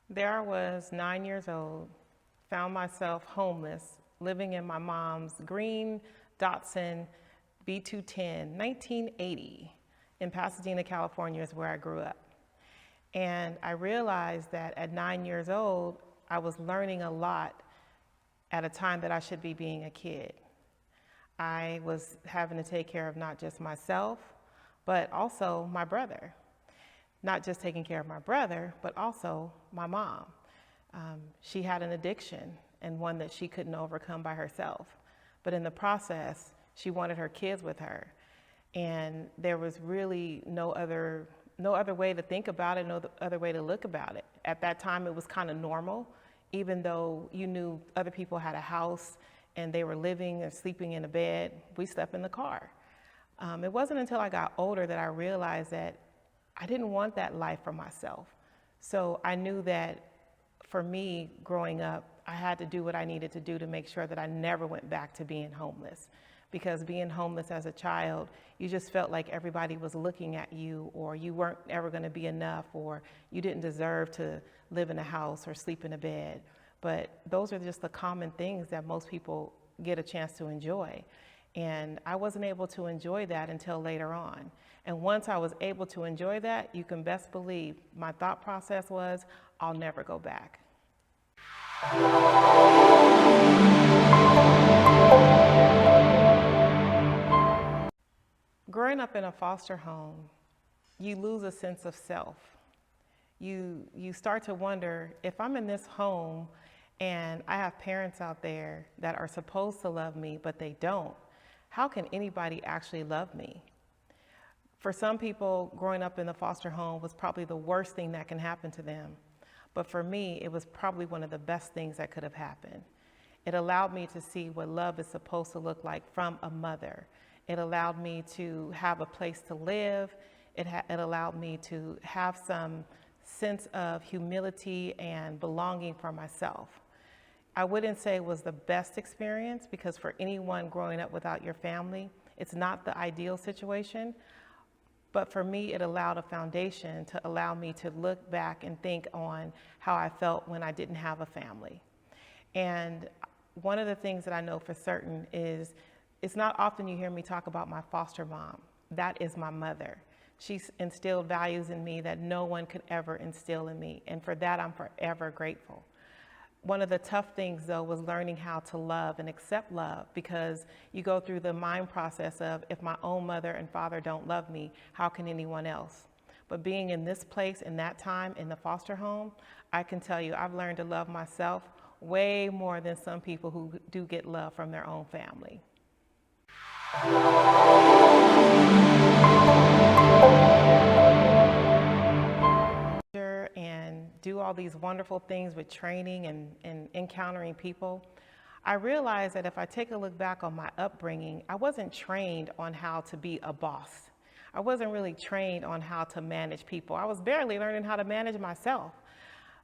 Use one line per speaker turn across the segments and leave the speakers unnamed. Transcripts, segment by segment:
There I was, 9 years old, found myself homeless, living in my mom's green Datsun B210, 1980, in Pasadena, California is where I grew up. And I realized that at 9 years old, I was learning a lot at a time that I should be being a kid. I was having to take care of not just myself, but also my brother. Not just taking care of my brother, but also my mom. She had an addiction and one that she couldn't overcome by herself. But in the process, she wanted her kids with her. And there was really no other way to think about it, no other way to look about it. At that time, it was kind of normal, even though you knew other people had a house and they were living and sleeping in a bed. We slept in the car. It wasn't until I got older that I realized that I didn't want that life for myself. So I knew that for me, growing up, I had to do what I needed to do to make sure that I never went back to being homeless. Because being homeless as a child, you just felt like everybody was looking at you, or you weren't ever going to be enough, or you didn't deserve to live in a house or sleep in a bed. But those are just the common things that most people get a chance to enjoy. And I wasn't able to enjoy that until later on. And once I was able to enjoy that, you can best believe my thought process was, I'll never go back. Growing up in a foster home, you lose a sense of self. You start to wonder, if I'm in this home and I have parents out there that are supposed to love me, but they don't, how can anybody actually love me? For some people, growing up in the foster home was probably the worst thing that can happen to them. But for me, it was probably one of the best things that could have happened. It allowed me to see what love is supposed to look like from a mother. It allowed me to have a place to live. It allowed me to have some sense of humility and belonging for myself. I wouldn't say it was the best experience, because for anyone growing up without your family, it's not the ideal situation. But for me, it allowed a foundation to allow me to look back and think on how I felt when I didn't have a family. And one of the things that I know for certain is, it's not often you hear me talk about my foster mom. That is my mother. She's instilled values in me that no one could ever instill in me. And for that, I'm forever grateful. One of the tough things, though, was learning how to love and accept love, because you go through the mind process of, if my own mother and father don't love me, how can anyone else? But being in this place in that time in the foster home, I can tell you I've learned to love myself way more than some people who do get love from their own family. And do all these wonderful things with training and encountering people, I realized that if I take a look back on my upbringing, I wasn't trained on how to be a boss. I wasn't really trained on how to manage people. I was barely learning how to manage myself.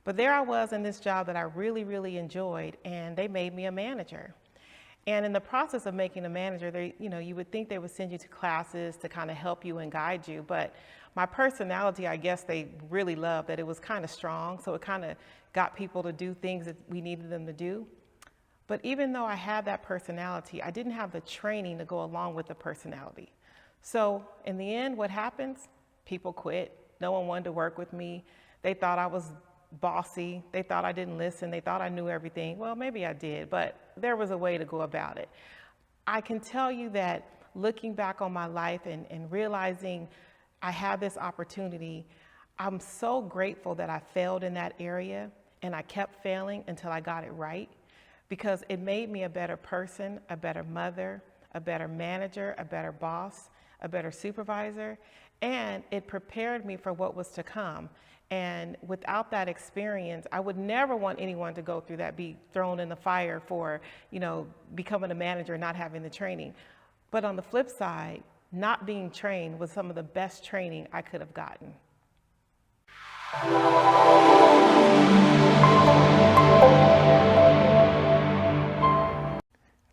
But there I was in this job that I really, really enjoyed, and they made me a manager. And in the process of making a manager, you would think they would send you to classes to kind of help you and guide you. But my personality, I guess they really loved that it was kind of strong. So it kind of got people to do things that we needed them to do. But even though I had that personality, I didn't have the training to go along with the personality. So in the end, what happens? People quit. No one wanted to work with me. They thought I was bossy. They thought I didn't listen. They thought I knew everything. Well, maybe I did, but there was a way to go about it. I can tell you that looking back on my life and realizing I had this opportunity, I'm so grateful that I failed in that area, and I kept failing until I got it right, because it made me a better person, a better mother, a better manager, a better boss, a better supervisor, and it prepared me for what was to come. And without that experience, I would never want anyone to go through that, be thrown in the fire for, becoming a manager and not having the training. But on the flip side, not being trained was some of the best training I could have gotten.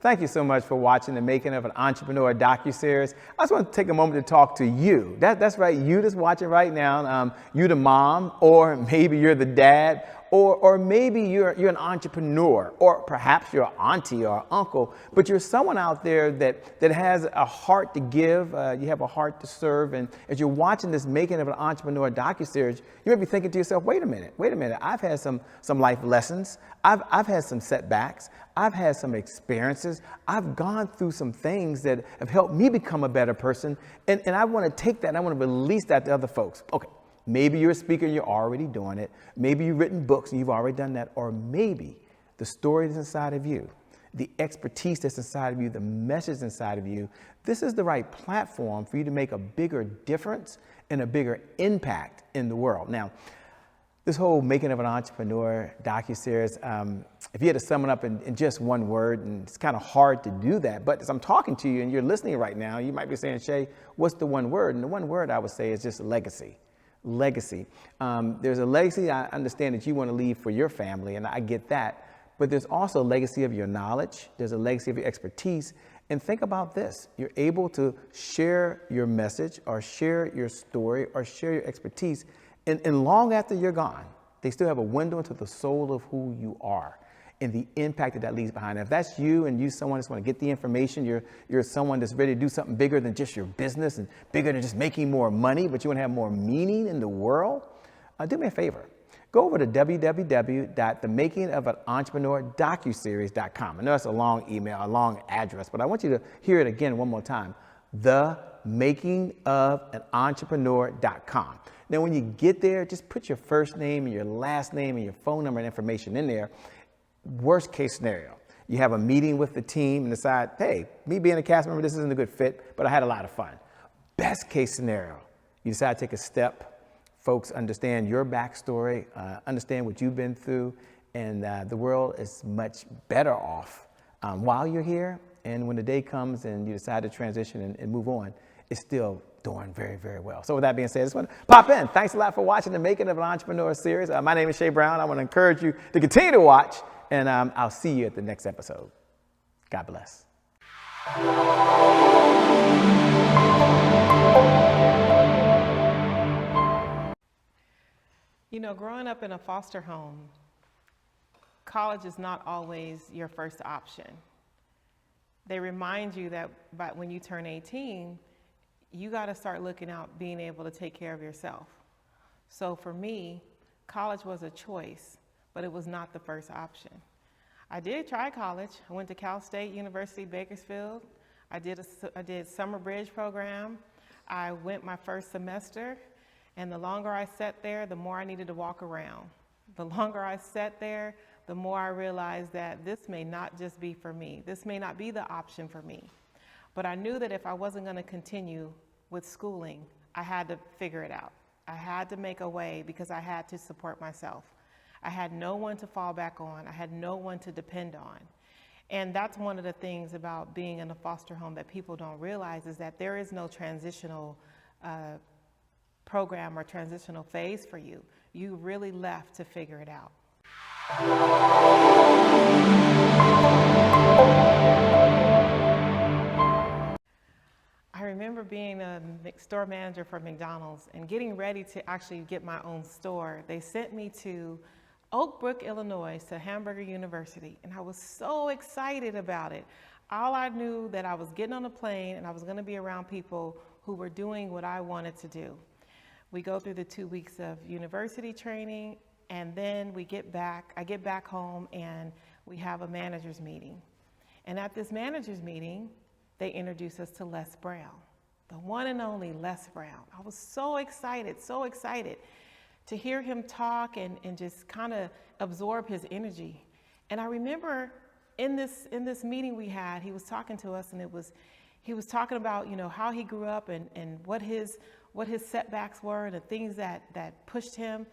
Thank you so much for watching The Making of an Entrepreneur DocuSeries. I just want to take a moment to talk to you. That's right, you that's watching right now. You the mom, or maybe you're the dad, or maybe you're an entrepreneur, or perhaps you're an auntie or uncle, but you're someone out there that has a heart to give, you have a heart to serve, and as you're watching this Making of an Entrepreneur docuseries, you may be thinking to yourself, wait a minute, I've had some life lessons, I've had some setbacks, I've had some experiences, I've gone through some things that have helped me become a better person, and I want to take that and I want to release that to other folks. Okay. Maybe you're a speaker and you're already doing it. Maybe you've written books and you've already done that. Or maybe the story that's inside of you, the expertise that's inside of you, the message inside of you, this is the right platform for you to make a bigger difference and a bigger impact in the world. Now, this whole Making of an Entrepreneur docuseries, if you had to sum it up in just one word, and it's kind of hard to do that, but as I'm talking to you and you're listening right now, you might be saying, Shay, what's the one word? And the one word I would say is just legacy. Legacy. There's a legacy I understand that you want to leave for your family, and I get that. But there's also a legacy of your knowledge. There's a legacy of your expertise. And think about this. You're able to share your message or share your story or share your expertise. And long after you're gone, they still have a window into the soul of who you are and the impact that leaves behind. If that's you and you someone that's want to get the information, you're someone that's ready to do something bigger than just your business and bigger than just making more money, but you want to have more meaning in the world, do me a favor. Go over to www.themakingofanontrepreneurdocuseries.com. I know that's a long email, a long address, but I want you to hear it again one more time. Themakingofanoentrepreneur.com. Now, when you get there, just put your first name and your last name and your phone number and information in there. Worst case scenario, you have a meeting with the team and decide, hey, me being a cast member, this isn't a good fit, but I had a lot of fun. Best case scenario, you decide to take a step. Folks understand your backstory, understand what you've been through, and the world is much better off while you're here. And when the day comes and you decide to transition and move on, it's still doing very, very well. So with that being said, I just want to pop in. Thanks a lot for watching the Making of an Entrepreneur series. My name is Shay Brown. I want to encourage you to continue to watch, and I'll see you at the next episode. God bless.
You know, growing up in a foster home, college is not always your first option. They remind you that when you turn 18, you got to start looking out, being able to take care of yourself. So for me, college was a choice, but it was not the first option. I did try college. I went to Cal State University, Bakersfield. I did summer bridge program. I went my first semester, and the longer I sat there, the more I needed to walk around. The longer I sat there, the more I realized that this may not just be for me. This may not be the option for me. But I knew that if I wasn't going to continue with schooling, I had to figure it out. I had to make a way because I had to support myself. I had no one to fall back on. I had no one to depend on. And that's one of the things about being in a foster home that people don't realize, is that there is no transitional program or transitional phase for you. You really left to figure it out. I remember being a store manager for McDonald's and getting ready to actually get my own store. They sent me to Oak Brook, Illinois, to Hamburger University, and I was so excited about it. All I knew that I was getting on a plane and I was going to be around people who were doing what I wanted to do. We go through the 2 weeks of university training, and then I get back home and we have a manager's meeting. And at this manager's meeting, they introduce us to Les Brown, the one and only Les Brown. I was so excited to hear him talk and just kind of absorb his energy. And I remember in this meeting we had, he was talking to us, and he was talking about, you know, how he grew up and what his setbacks were and the things that pushed him.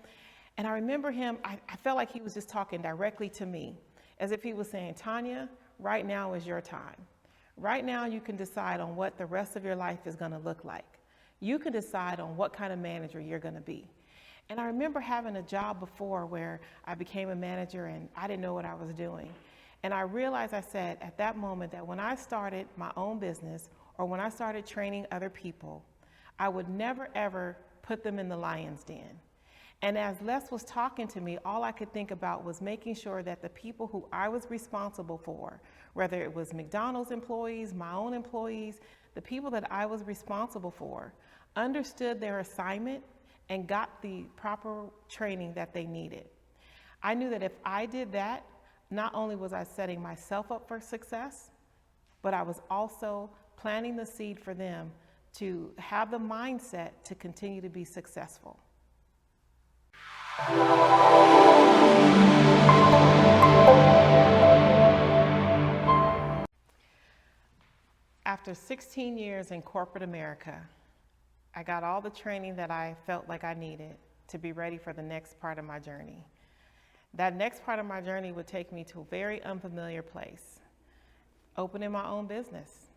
And I remember him, I felt like he was just talking directly to me, as if he was saying, Tonya, right now is your time. Right now you can decide on what the rest of your life is going to look like. You can decide on what kind of manager you're going to be. And I remember having a job before where I became a manager and I didn't know what I was doing. And I realized, I said at that moment, that when I started my own business or when I started training other people, I would never ever put them in the lion's den. And as Les was talking to me, all I could think about was making sure that the people who I was responsible for, whether it was McDonald's employees, my own employees, the people that I was responsible for, understood their assignment and got the proper training that they needed. I knew that if I did that, not only was I setting myself up for success, but I was also planting the seed for them to have the mindset to continue to be successful. After 16 years in corporate America, I got all the training that I felt like I needed to be ready for the next part of my journey. That next part of my journey would take me to a very unfamiliar place, opening my own business.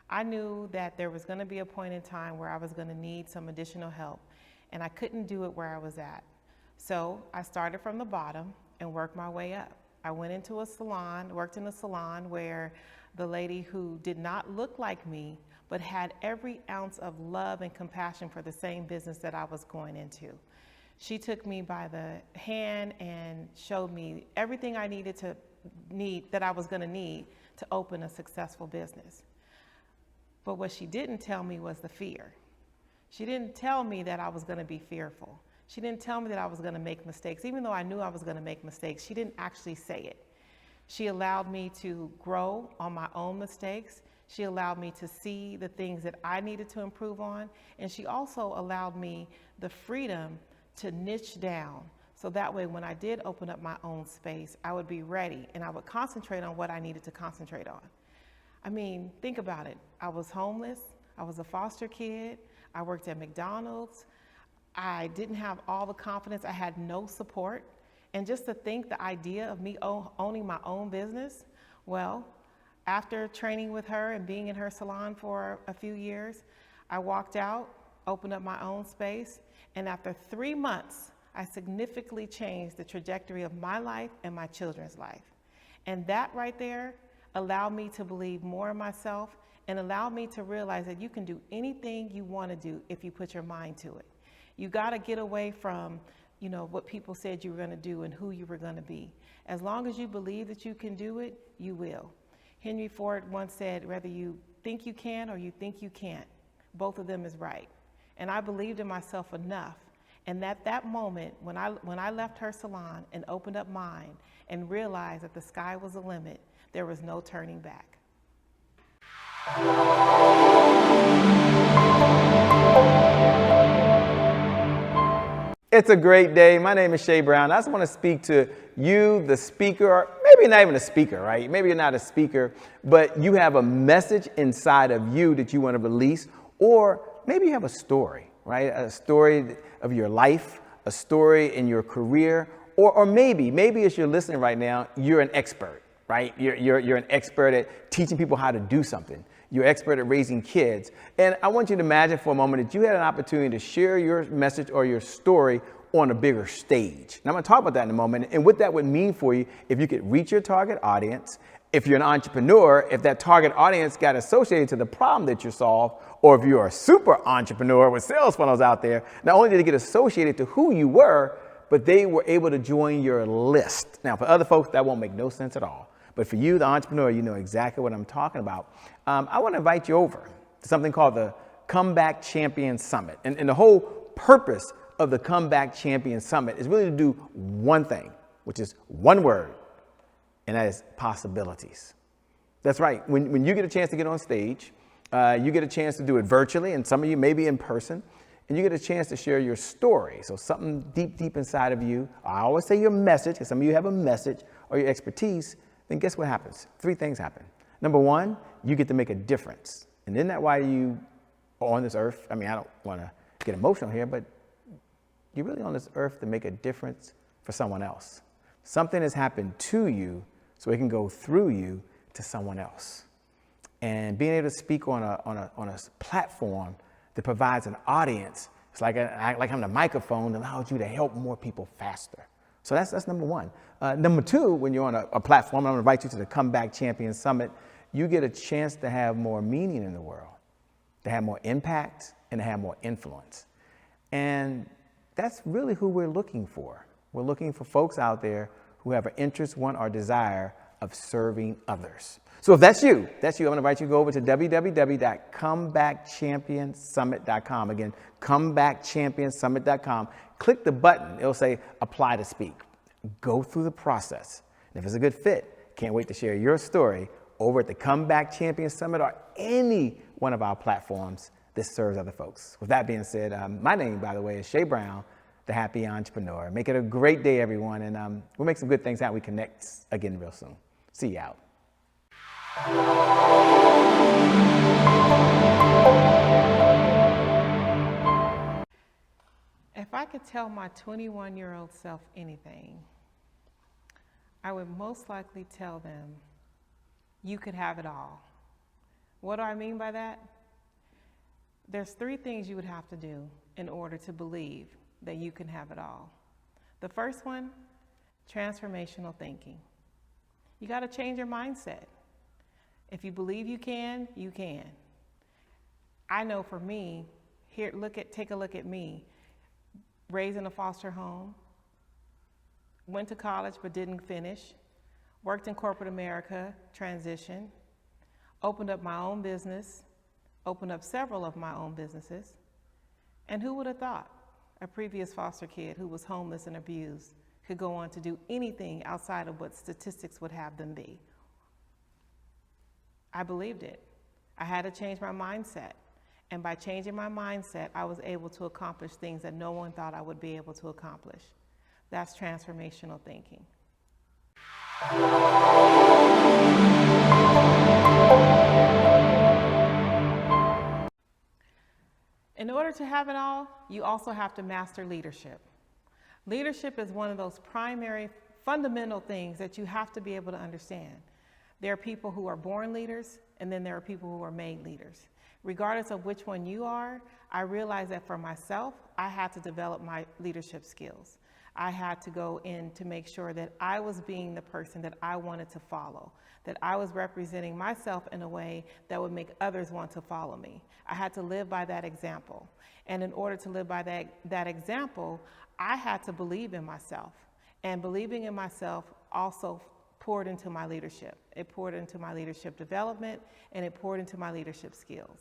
I knew that there was going to be a point in time where I was going to need some additional help, and I couldn't do it where I was at. So I started from the bottom and worked my way up. I went into a salon, worked in a salon where the lady who did not look like me, but had every ounce of love and compassion for the same business that I was going into. She took me by the hand and showed me everything I that I was going to need to open a successful business. But what she didn't tell me was the fear. She didn't tell me that I was going to be fearful. She didn't tell me that I was going to make mistakes. Even though I knew I was going to make mistakes, she didn't actually say it. She allowed me to grow on my own mistakes. She allowed me to see the things that I needed to improve on. And she also allowed me the freedom to niche down. So that way, when I did open up my own space, I would be ready and I would concentrate on what I needed to concentrate on. I mean, think about it. I was homeless. I was a foster kid. I worked at McDonald's. I didn't have all the confidence. I had no support. And just to think the idea of me owning my own business, well, after training with her and being in her salon for a few years, I walked out, opened up my own space, and after 3 months, I significantly changed the trajectory of my life and my children's life. And that right there allowed me to believe more in myself and allowed me to realize that you can do anything you want to do if you put your mind to it. You got to get away from, what people said you were going to do and who you were going to be. As long as you believe that you can do it, you will. Henry Ford once said, whether you think you can or you think you can't, both of them is right. And I believed in myself enough. And at that moment, when I left her salon and opened up mine and realized that the sky was the limit, there was no turning back.
It's a great day. My name is Shay Brown. I just want to speak to you, the speaker, or maybe not even a speaker, right? Maybe you're not a speaker, but you have a message inside of you that you want to release, or maybe you have a story, right? A story of your life, a story in your career, or maybe as you're listening right now, you're an expert, right? You're an expert at teaching people how to do something. You're an expert at raising kids. And I want you to imagine for a moment that you had an opportunity to share your message or your story on a bigger stage. Now, I'm going to talk about that in a moment and what that would mean for you if you could reach your target audience. If you're an entrepreneur, if that target audience got associated to the problem that you solve, or if you're a super entrepreneur with sales funnels out there, not only did they get associated to who you were, but they were able to join your list. Now, for other folks, that won't make no sense at all. But for you, the entrepreneur, you know exactly what I'm talking about. I want to invite you over to something called the Comeback Champion Summit. And the whole purpose of the Comeback Champion Summit is really to do one thing, which is one word, and that is possibilities. That's right. When you get a chance to get on stage, you get a chance to do it virtually, and some of you maybe in person, and you get a chance to share your story. So something deep inside of you. I always say your message, because some of you have a message or your expertise. Then guess what happens? 3 things happen. Number 1, you get to make a difference. And isn't that why you are on this earth? I mean, I don't want to get emotional here, but you're really on this earth to make a difference for someone else. Something has happened to you so it can go through you to someone else. And being able to speak on a platform that provides an audience, it's like having a microphone that allows you to help more people faster. So that's number 1. Number 2, when you're on a platform, I'm going to invite you to the Comeback Champion Summit, you get a chance to have more meaning in the world, to have more impact, and to have more influence. And that's really who we're looking for. We're looking for folks out there who have an interest, want, or desire of serving others. So if that's you, I'm going to invite you to go over to www.comebackchampionsummit.com. Again, comebackchampionsummit.com. Click the button. It'll say apply to speak. Go through the process. And if it's a good fit, can't wait to share your story over at the Comeback Champion Summit or any one of our platforms that serves other folks. With that being said, my name, by the way, is Shay Brown, the Happy Entrepreneur. Make it a great day, everyone, and we'll make some good things happen. We connect again real soon. See you out.
If I could tell my 21-year-old self anything, I would most likely tell them, you could have it all. What do I mean by that? There's 3 things you would have to do in order to believe that you can have it all. The first one, transformational thinking. You got to change your mindset. If you believe you can, you can. I know for me, take a look at me, raised in a foster home, went to college but didn't finish, worked in corporate America, transitioned, opened up my own business, opened up several of my own businesses. And who would have thought a previous foster kid who was homeless and abused could go on to do anything outside of what statistics would have them be? I believed it. I had to change my mindset. And by changing my mindset, I was able to accomplish things that no one thought I would be able to accomplish. That's transformational thinking. In order to have it all, you also have to master leadership. Leadership is one of those primary, fundamental things that you have to be able to understand. There are people who are born leaders, and then there are people who are made leaders. Regardless of which one you are, I realized that for myself, I had to develop my leadership skills. I had to go in to make sure that I was being the person that I wanted to follow, that I was representing myself in a way that would make others want to follow me. I had to live by that example. And in order to live by that example, I had to believe in myself. And believing in myself also poured into my leadership. It poured into my leadership development, and it poured into my leadership skills.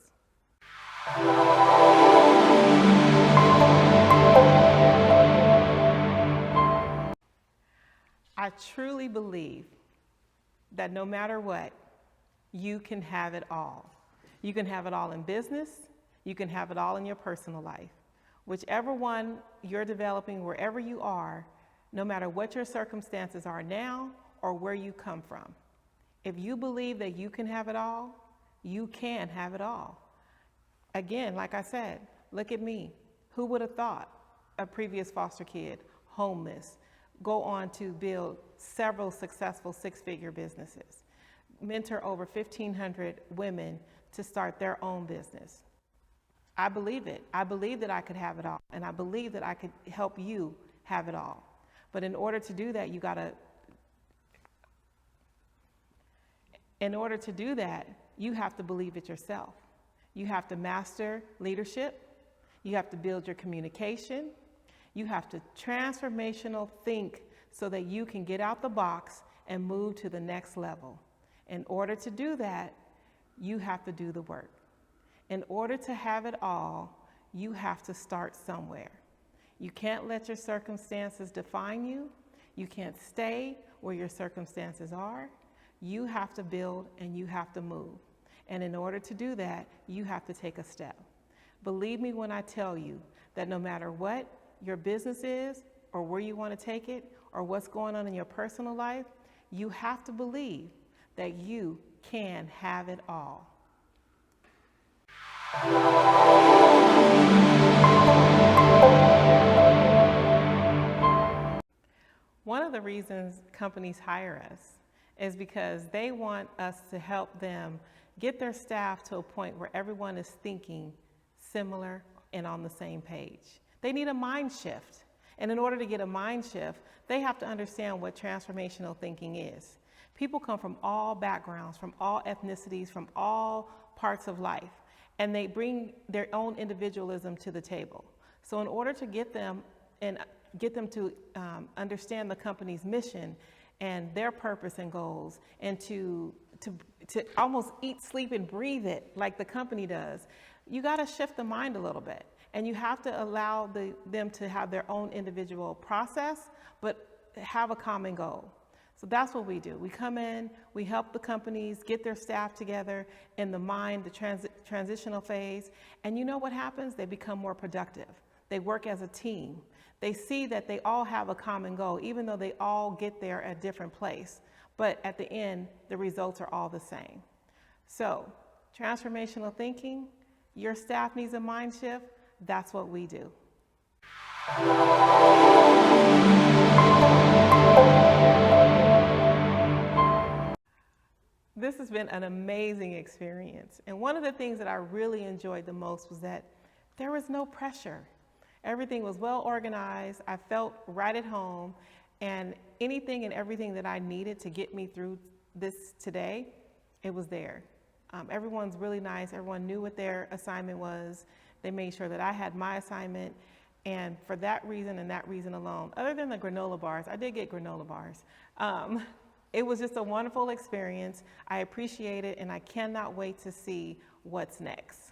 I truly believe that no matter what, you can have it all. You can have it all in business. You can have it all in your personal life. Whichever one you're developing, wherever you are, no matter what your circumstances are now or where you come from. If you believe that you can have it all, you can have it all. Again, like I said, look at me. Who would have thought a previous foster kid, homeless, go on to build several successful 6-figure businesses, mentor over 1,500 women to start their own business. I believe it. I believe that I could have it all, and I believe that I could help you have it all. But in order to do that, you have to believe it yourself. You have to master leadership. You have to build your communication. You have to transformational think so that you can get out the box and move to the next level. In order to do that, you have to do the work. In order to have it all, you have to start somewhere. You can't let your circumstances define you. You can't stay where your circumstances are. You have to build and you have to move. And in order to do that, you have to take a step. Believe me when I tell you that no matter what your business is, or where you want to take it, or what's going on in your personal life, you have to believe that you can have it all. One of the reasons companies hire us is because they want us to help them get their staff to a point where everyone is thinking similar and on the same page. They need a mind shift. And in order to get a mind shift, they have to understand what transformational thinking is. People come from all backgrounds, from all ethnicities, from all parts of life, and they bring their own individualism to the table. So in order to get them and get them to understand the company's mission and their purpose and goals, and to almost eat, sleep, and breathe it like the company does, you got to shift the mind a little bit. And you have to allow them to have their own individual process, but have a common goal. So that's what we do. We come in, we help the companies get their staff together in the mind, the transitional phase, and you know what happens? They become more productive. They work as a team. They see that they all have a common goal, even though they all get there at a different place. But at the end, the results are all the same. So, transformational thinking, your staff needs a mind shift, that's what we do. This has been an amazing experience. And one of the things that I really enjoyed the most was that there was no pressure. Everything was well organized. I felt right at home, and anything and everything that I needed to get me through this today, it was there. Everyone's really nice. Everyone knew what their assignment was. They made sure that I had my assignment, and for that reason and that reason alone, other than the granola bars, I did get granola bars. It was just a wonderful experience. I appreciate it, and I cannot wait to see what's next.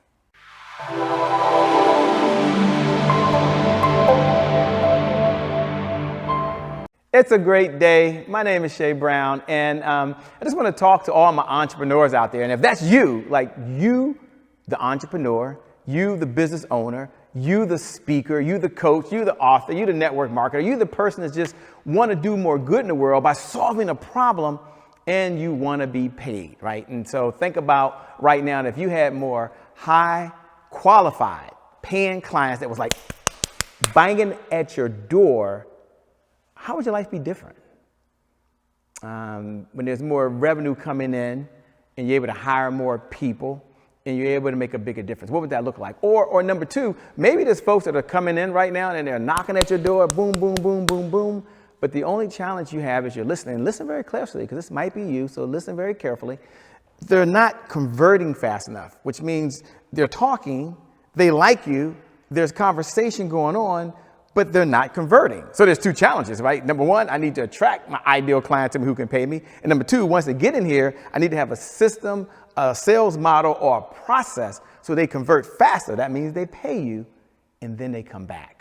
It's a great day. My name is Shay Brown, and I just want to talk to all my entrepreneurs out there. And if that's you, like you, the entrepreneur, you, the business owner, you, the speaker, you, the coach, you, the author, you, the network marketer, you, the person that just want to do more good in the world by solving a problem, and you want to be paid, right? And so think about right now, if you had more high qualified paying clients that was like banging at your door, how would your life be different? When there's more revenue coming in and you're able to hire more people and you're able to make a bigger difference, what would that look like? Or number two, maybe there's folks that are coming in right now and they're knocking at your door, boom, boom, boom, boom, boom. But the only challenge you have is you're listening. Listen very closely, because this might be you, so listen very carefully. They're not converting fast enough, which means they're talking, they like you, there's conversation going on, but they're not converting. So there's two challenges, right? Number one, I need to attract my ideal client to me who can pay me. And number two, once they get in here, I need to have a system, a sales model, or a process so they convert faster. That means they pay you and then they come back.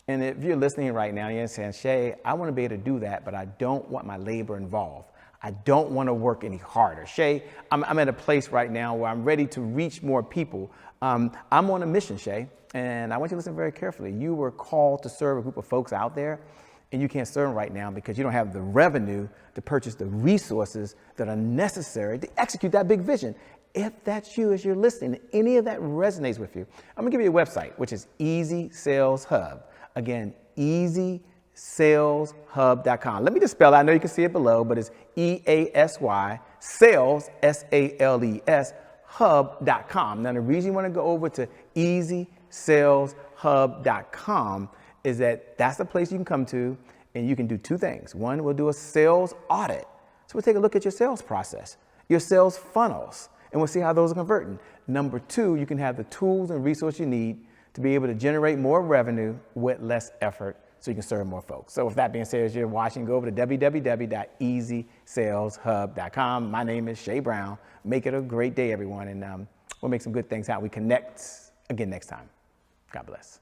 And if you're listening right now, you're saying, Shay, I want to be able to do that, but I don't want my labor involved. I don't want to work any harder. Shay, I'm at a place right now where I'm ready to reach more people. I'm on a mission, Shay, and I want you to listen very carefully. You were called to serve a group of folks out there, and you can't serve them right now because you don't have the revenue to purchase the resources that are necessary to execute that big vision. If that's you, as you're listening, any of that resonates with you, I'm going to give you a website, which is Easy Sales Hub. Again, EasySalesHub.com. Let me just spell it. I know you can see it below, but it's EASY, sales, SALES, hub.com. Now, the reason you want to go over to EasySalesHub.com is that that's the place you can come to, and you can do two things. One, we'll do a sales audit. So we'll take a look at your sales process, your sales funnels, and we'll see how those are converting. Number two, you can have the tools and resources you need to be able to generate more revenue with less effort so you can serve more folks. So with that being said, as you're watching, go over to www.easysaleshub.com. My name is Shay Brown. Make it a great day, everyone, and we'll make some good things happen. We connect again next time. God bless.